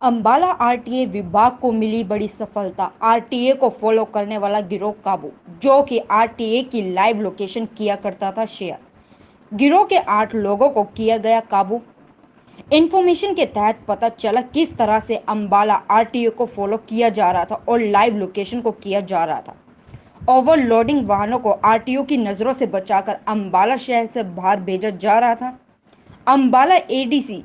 Ambala RTA विभाग को मिली बड़ी सफलता। आरटीए को फॉलो करने वाला गिरोह काबू, जो कि आरटीए की लाइव लोकेशन किया करता था शेयर। गिरोह के 8 लोगों को किया गया काबू। इंफॉर्मेशन के तहत पता चला किस तरह से अंबाला आरटीए को फॉलो किया जा रहा था और लाइव लोकेशन को किया जा रहा था। ओवरलोडिंग वाहनों को आरटीओ की नजरों से बचाकर अंबाला शहर से बाहर भेजा जा रहा था। अंबाला एडीसी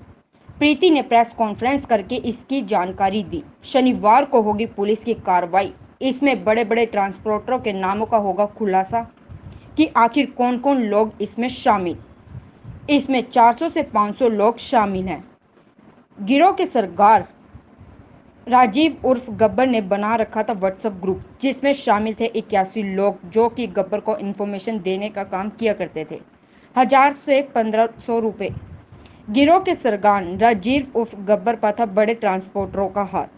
प्रीति ने प्रेस कॉन्फ्रेंस करके इसकी जानकारी दी। शनिवार को होगी पुलिस की कार्रवाई। इसमें बड़े बड़े ट्रांसपोर्टरों के नामों का होगा खुलासा कि आखिर कौन कौन लोग इसमें शामिल। इसमें 400 से 500 लोग शामिल हैं। गिरोह के सरदार राजीव उर्फ गब्बर ने बना रखा था व्हाट्सएप ग्रुप, जिसमें शामिल थे 81 लोग, जो कि गब्बर को इन्फॉर्मेशन देने का काम किया करते थे। 1000 से 1500 रुपये। गिरोह के सरगना राजीव उर्फ गब्बर पर था बड़े ट्रांसपोर्टरों का हाथ।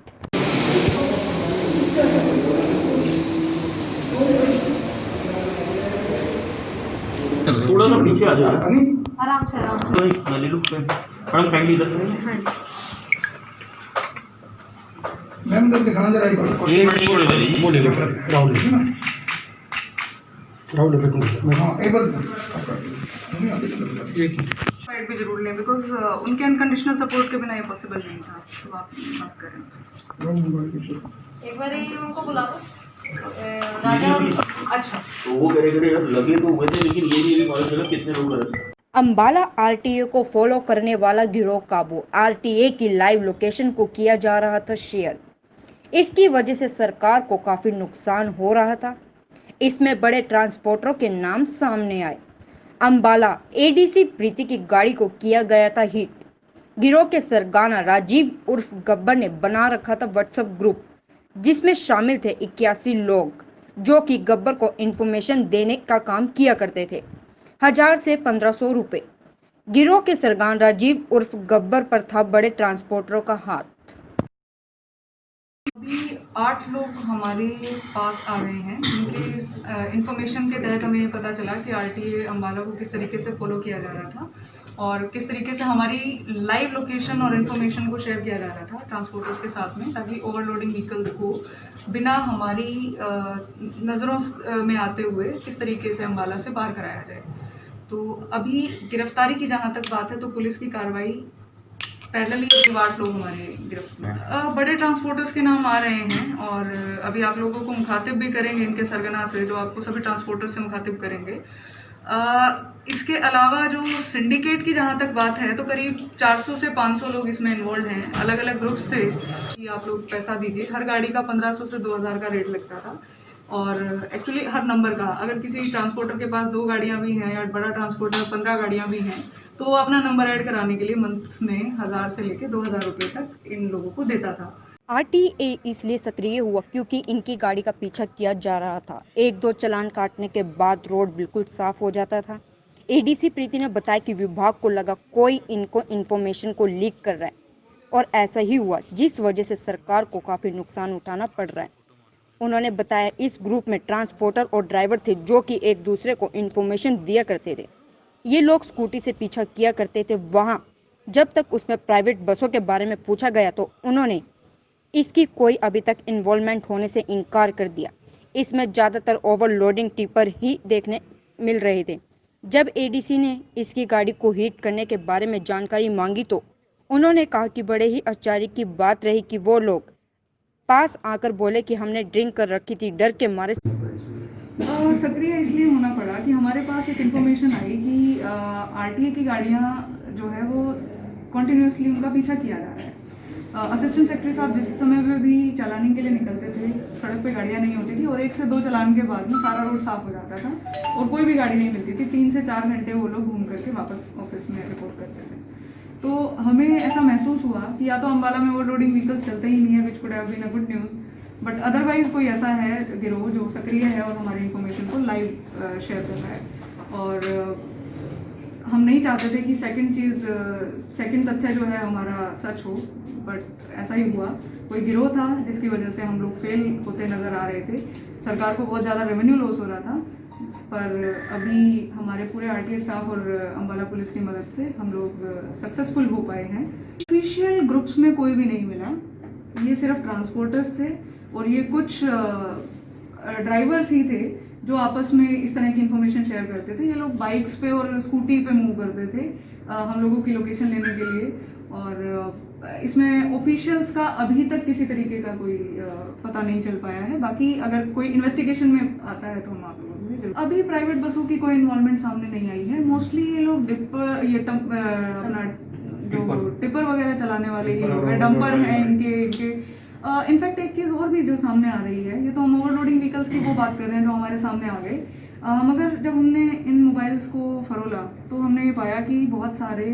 थोड़ा सा पीछे आ जाओ। आराम से मैं ले लूँ मैडम, काइंडली इधर से। मैम इधर दिखाना जरा एक मिनट वो ले लो राहुल हां एक बार फाइट भी जरूर लें, बिकॉज उनके अनकंडीशनल सपोर्ट के बिना ये पॉसिबल नहीं था। तो आप बात करें, एक बार ही उनको बुला लो राजा और अच्छा तो वो करे यार लगे तो वैसे, लेकिन ये भी मालूम चला कितने लोग रहे। अंबाला आरटीए को फॉलो करने वाला गिरोह काबू। आरटीए की लाइव लोकेशन को किया जा रहा था शेयर। इसकी वजह से सरकार को काफी नुकसान हो रहा था। इसमें बड़े ट्रांसपोर्टरों के नाम सामने आए। अंबाला एडीसी प्रीति की गाड़ी को किया गया था हिट। गिरोह के सरगना राजीव उर्फ गब्बर ने बना रखा था व्हाट्सएप ग्रुप, जिसमें शामिल थे 81 लोग, जो कि गब्बर को इंफॉर्मेशन देने का काम किया करते थे। 1000 से 1500 रुपये। गिरोह के सरगना राजीव उर्फ गब्बर पर था बड़े ट्रांसपोर्टरों का हाथ। अभी 8 लोग हमारे पास आ गए हैं, जिनके इंफॉर्मेशन के तहत हमें पता चला कि आरटीए अंबाला को किस तरीके से फॉलो किया जा रहा था और किस तरीके से हमारी लाइव लोकेशन और इन्फॉर्मेशन को शेयर किया जा रहा था ट्रांसपोर्टर्स के साथ में, ताकि ओवरलोडिंग व्हीकल्स को बिना हमारी नज़रों में आते हुए किस तरीके से अंबाला से पार कराया जाए। तो अभी गिरफ्तारी की जहाँ तक बात है, तो पुलिस की कार्रवाई पैरेलली 8 लोग हमारे गिरफ्त में। बड़े ट्रांसपोर्टर्स के नाम आ रहे हैं और अभी आप लोगों को मुखातिब भी करेंगे इनके सरगना से, जो आपको सभी ट्रांसपोर्टर से मुखातिब करेंगे। इसके अलावा जो सिंडिकेट की जहाँ तक बात है, तो करीब 400 से 500 लोग इसमें इन्वॉल्व हैं। अलग अलग ग्रुप्स थे कि आप लोग पैसा दीजिए। हर गाड़ी का 1500 से 2000 का रेट लगता था और एक्चुअली हर नंबर का, अगर किसी ट्रांसपोर्टर के पास 2 गाड़ियाँ भी हैं या बड़ा ट्रांसपोर्टर 15 गाड़ियाँ भी हैं, तो वो अपना नंबर ऐड कराने के लिए मंथ में 1000 से लेकर 2000 रुपये तक इन लोगों को देता था। आरटीए इसलिए सक्रिय हुआ क्योंकि इनकी गाड़ी का पीछा किया जा रहा था। 1-2 चालान काटने के बाद रोड बिल्कुल साफ हो जाता था। एडीसी प्रीति ने बताया कि विभाग को लगा कोई इनको इन्फॉर्मेशन को लीक कर रहा है, और ऐसा ही हुआ, जिस वजह से सरकार को काफ़ी नुकसान उठाना पड़ रहा है। उन्होंने बताया इस ग्रुप में ट्रांसपोर्टर और ड्राइवर थे, जो कि एक दूसरे को इन्फॉर्मेशन दिया करते थे। ये लोग स्कूटी से पीछा किया करते थे। वहाँ जब तक उसमें प्राइवेट बसों के बारे में पूछा गया तो उन्होंने इसकी कोई अभी तक इन्वॉल्वमेंट होने से इनकार कर दिया। इसमें ज़्यादातर ओवरलोडिंग टिपर ही देखने मिल रहे थे। जब एडीसी ने इसकी गाड़ी को हीट करने के बारे में जानकारी मांगी तो उन्होंने कहा कि बड़े ही आश्चर्य की बात रही कि वो लोग पास आकर बोले कि हमने ड्रिंक कर रखी थी, डर के मारे। सक्रिय इसलिए होना पड़ा कि हमारे पास एक इन्फॉर्मेशन आई कि आरटीए की गाड़ियाँ जो है वो कॉन्टीन्यूसली उनका पीछा किया जा रहा है। असिस्टेंट सेक्रेटरी साहब जिस समय में भी चलानिंग के लिए निकलते थे, सड़क पे गाड़ियाँ नहीं होती थी और 1 से 2 चलान के बाद में सारा रोड साफ हो जाता था और कोई भी गाड़ी नहीं मिलती थी। 3 से 4 घंटे वो लोग घूम करके वापस ऑफिस में रिपोर्ट करते थे। तो हमें ऐसा महसूस हुआ कि या तो अंबाला में ओवरलोडिंग व्हीकल्स चलते ही नहीं है, which could have been a good news, but otherwise कोई ऐसा है गिरोह जो सक्रिय है और हमारी इन्फॉर्मेशन को लाइव शेयर कर रहा है। और हम नहीं चाहते थे कि सेकंड तथ्य जो है हमारा सच हो, बट ऐसा ही हुआ। कोई गिरोह था जिसकी वजह से हम लोग फेल होते नज़र आ रहे थे। सरकार को बहुत ज़्यादा रेवेन्यू लॉस हो रहा था। पर अभी हमारे पूरे आरटीए स्टाफ और अम्बाला पुलिस की मदद से हम लोग सक्सेसफुल हो पाए हैं। ऑफिशियल ग्रुप्स में कोई भी नहीं मिला, ये सिर्फ ट्रांसपोर्टर्स थे और ये कुछ ड्राइवर्स ही थे जो आपस में इस तरह की इन्फॉर्मेशन शेयर करते थे। ये लोग बाइक्स पे और स्कूटी पे मूव करते थे हम लोगों की लोकेशन लेने के लिए, और इसमें ऑफिशियल्स का अभी तक किसी तरीके का कोई पता नहीं चल पाया है। बाकी अगर कोई इन्वेस्टिगेशन में आता है तो हम आप लोगों को जरूर। अभी प्राइवेट बसों की कोई इन्वॉल्वमेंट सामने नहीं आई है। मोस्टली ये लोग अपना जो टिपर वगैरह चलाने वाले ही लोग हैं, डंपर हैं इनके इनफैक्ट एक चीज़ और भी जो सामने आ रही है, ये तो हम ओवरलोडिंग व्हीकल्स की वो बात कर रहे हैं जो हमारे सामने आ गए, मगर जब हमने इन मोबाइल्स को फरोला तो हमने ये पाया कि बहुत सारे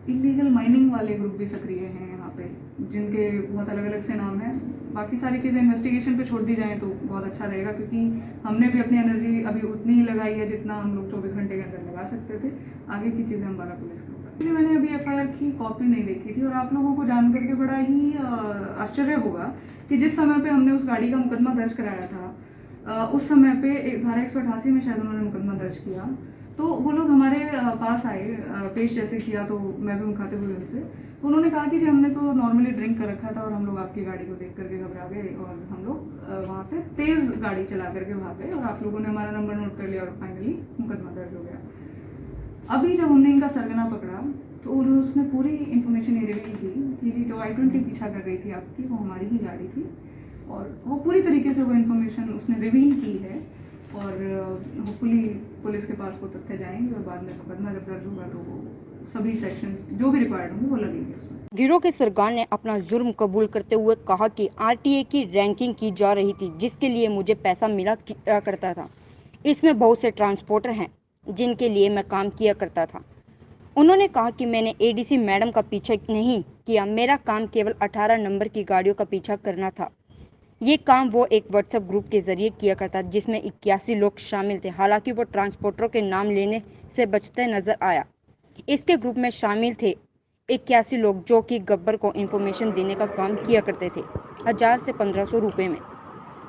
इलीगल माइनिंग वाले ग्रुप भी सक्रिय हैं यहाँ पे, जिनके बहुत अलग अलग से नाम हैं। बाकी सारी चीज़ें इन्वेस्टिगेशन पे छोड़ दी जाएँ तो बहुत अच्छा रहेगा, क्योंकि हमने भी अपनी एनर्जी अभी उतनी ही लगाई है जितना हम लोग 24 घंटे के अंदर लगा सकते थे। आगे की चीज़ें अम्बाला पुलिस के ऊपर। इसलिए मैंने अभी एफआईआर की कॉपी नहीं देखी थी, और आप लोगों को जान करके बड़ा ही आश्चर्य होगा कि जिस समय पे हमने उस गाड़ी का मुकदमा दर्ज कराया था, उस समय पे धारा 188 में शायद उन्होंने मुकदमा दर्ज किया, तो वो लोग हमारे पास आए, पेश जैसे किया तो मैं भी मुखातिब हुई उनसे, तो उन्होंने कहा कि जी हमने तो नॉर्मली ड्रिंक कर रखा था और हम लोग आपकी गाड़ी को देख करके घबरा गए और हम लोग वहाँ से तेज़ गाड़ी चला करके भागे और आप लोगों ने हमारा नंबर नोट कर लिया और फाइनली मुकदमा दर्ज हो गया। अभी जब हमने इनका सरगना पकड़ा तो उसने पूरी इन्फॉर्मेशन ये रिवील की कि जी जो i20 पीछा कर रही थी आपकी वो हमारी ही गाड़ी थी, और वो पूरी तरीके से वो इन्फॉर्मेशन उसने रिवील की है, और होपफुली पुलिस के पास वो तथ्य जाएंगे और बाद में मुकदमा जब दर्ज होगा तो वो सभी सेक्शंस जो भी रिक्वायर्ड होंगे वो लगेंगे उसमें। गिरोह के सरगना ने अपना जुर्म कबूल करते हुए कहा कि आरटीए की रैंकिंग की जा रही थी, जिसके लिए मुझे पैसा मिला करता था। इसमें बहुत से ट्रांसपोर्टर हैं जिनके लिए मैं काम किया करता था। उन्होंने कहा कि मैंने एडीसी मैडम का पीछा नहीं किया, मेरा काम केवल 18 नंबर की गाड़ियों का पीछा करना था। ये काम वो एक व्हाट्सएप ग्रुप के जरिए किया करता जिसमें 81 लोग शामिल थे। हालांकि वो ट्रांसपोर्टरों के नाम लेने से बचते नजर आया। इसके ग्रुप में शामिल थे 81 लोग जो कि गब्बर को इंफॉर्मेशन देने का काम किया करते थे 1000 से 1500 रुपए में।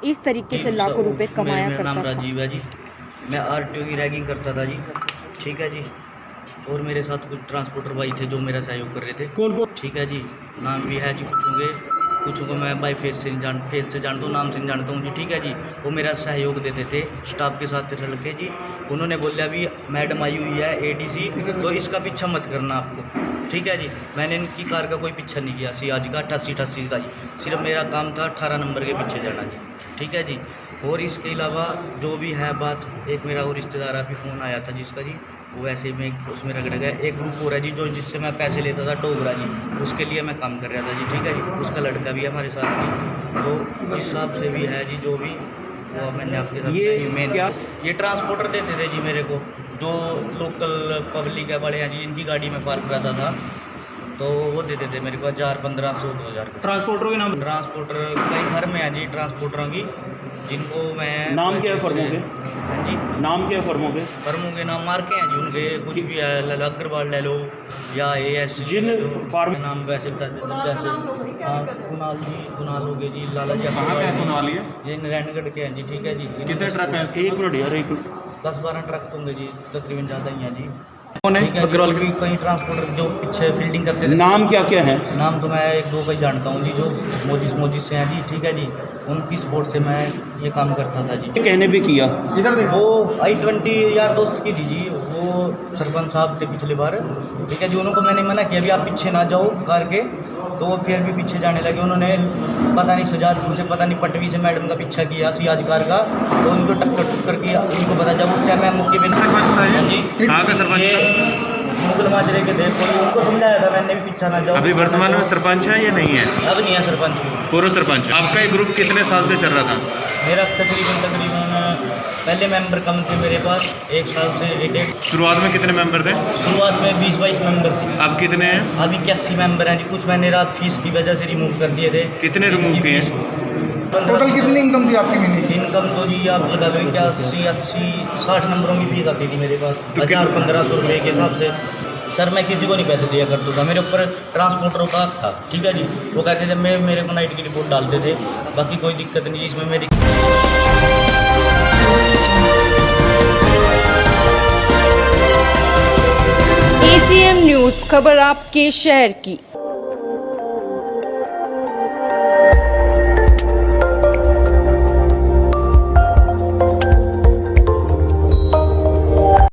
इस तरीके से लाखों रुपए कमाया करता था। मेरा नाम राजीव है जी, मैं आरटीओ की रैगिंग करता था जी, ठीक है जी। और मेरे साथ कुछ ट्रांसपोर्टर भाई थे जो मेरा सहयोग कर रहे थे। कौन कौन? ठीक है जी, नाम भी है जी, कुछ को मैं बाई फेस से जानता हूँ, नाम से नहीं जानता हूँ जी, ठीक है जी। वो मेरा सहयोग देते थे स्टाफ के साथ रल के जी। उन्होंने बोला अभी मैडम आई हुई है एडीसी, तो इसका पीछा मत करना आपको, ठीक है जी। मैंने इनकी कार का कोई पीछा नहीं किया, सियाज का 88 का जी, सिर्फ मेरा काम था 18 नंबर के पीछे जाना जी, ठीक है जी। और इसके अलावा जो भी है बात, एक मेरा और रिश्तेदार अभी फ़ोन आया था जिसका जी, वो ऐसे में उसमें रगड़ गया। एक ग्रुप हो रहा है जी जो जिससे मैं पैसे लेता था, डोगरा जी, उसके लिए मैं काम कर रहा था जी, ठीक है जी। उसका लड़का भी है हमारे साथ जी, तो जिस हिसाब से भी है जी जो भी वो मैंने आपके साथ ये ट्रांसपोर्टर देते थे जी मेरे को, जो लोकल पब्लिक है बड़े हैं जी, इनकी गाड़ी में पार्क कराता था, तो वो देते थे मेरे को 1000, 1500, 2000। ट्रांसपोर्टरों के नाम? ट्रांसपोर्टर कई घर में है जी ट्रांसपोर्टरों की, जिनको मैं नाम क्या है फर्मों के? हाँ जी, नाम क्या है फर्मों के? फर्मों के नाम मार्के हैं जी उनके, कुछ भी है, अग्रवाल ले लो या AS जिन फार्म नाम वैसे बता देते जैसे, हाँ कुणाल हो गए जी, लाला जी। कहाँ पे है कुणाल? ये नारायणगढ़ के हैं जी, ठीक है जी। कितने ट्रक हैं? एक मिनट यार, एक 10-12 ट्रक होंगे जी, तकरीबन ज़्यादा ही हैं जी। कौन है? ठीक है, अग्रवाल भी कई ट्रांसपोर्टर जो पीछे फील्डिंग करते थे। नाम क्या क्या है? नाम तो मैं 1-2 का ही जानता हूँ जी, जो मोजिस से हैं जी, ठीक है जी। उनकी सपोर्ट से मैं ये काम करता था जी। कहने भी किया वो i20 यार दोस्त की थी जी, वो सरपंच साहब थे पिछले बार, ठीक है जी। उनको मैंने मना किया अभी आप पीछे ना जाओ कार के, तो वो फिर भी पीछे जाने लगे। उन्होंने पता नहीं सजादपुर से, पता नहीं पटवी से मैडम का पीछा किया सियाज कार का, तो उनको टक्कर किया। उनको पता जब उस टाइम मैं मौके पर सरपंच था जी, कहाँ का सरपंच? मुगल माजरे के थे, उनको समझाया था मैंने भी पीछा ना जाओ। अभी वर्तमान में सरपंच है या नहीं है? अब नहीं है सरपंच, पूर्व सरपंच। आपका ये ग्रुप कितने साल से चल रहा था? मेरा तकरीबन पहले मेंबर कम थे मेरे पास, 1 साल से 1.5। शुरुआत में कितने मेंबर थे? शुरुआत में 20-22 मेंबर थे। अब कितने हैं? अभी 81 मेंबर हैं जी। कुछ मैंने रात फीस की वजह से रिमूव कर दिए थे। कितने रिमूव किए हैं? टोटल कितनी इनकम थी आपकी महीने की? इनकम तो जी आप लगा लो क्या 80-60 नंबरों की फीस आती थी मेरे पास, 1000-1500 रुपये के हिसाब से। सर मैं किसी को नहीं पैसे दिया करता था, मेरे ऊपर ट्रांसपोर्टरों का हक था, ठीक है जी। वो कहते थे मेरे को नाइट की रिपोर्ट डालते थे, बाकी कोई दिक्कत नहीं, इसमें मेरी न्यूज़ खबर आपके शहर की।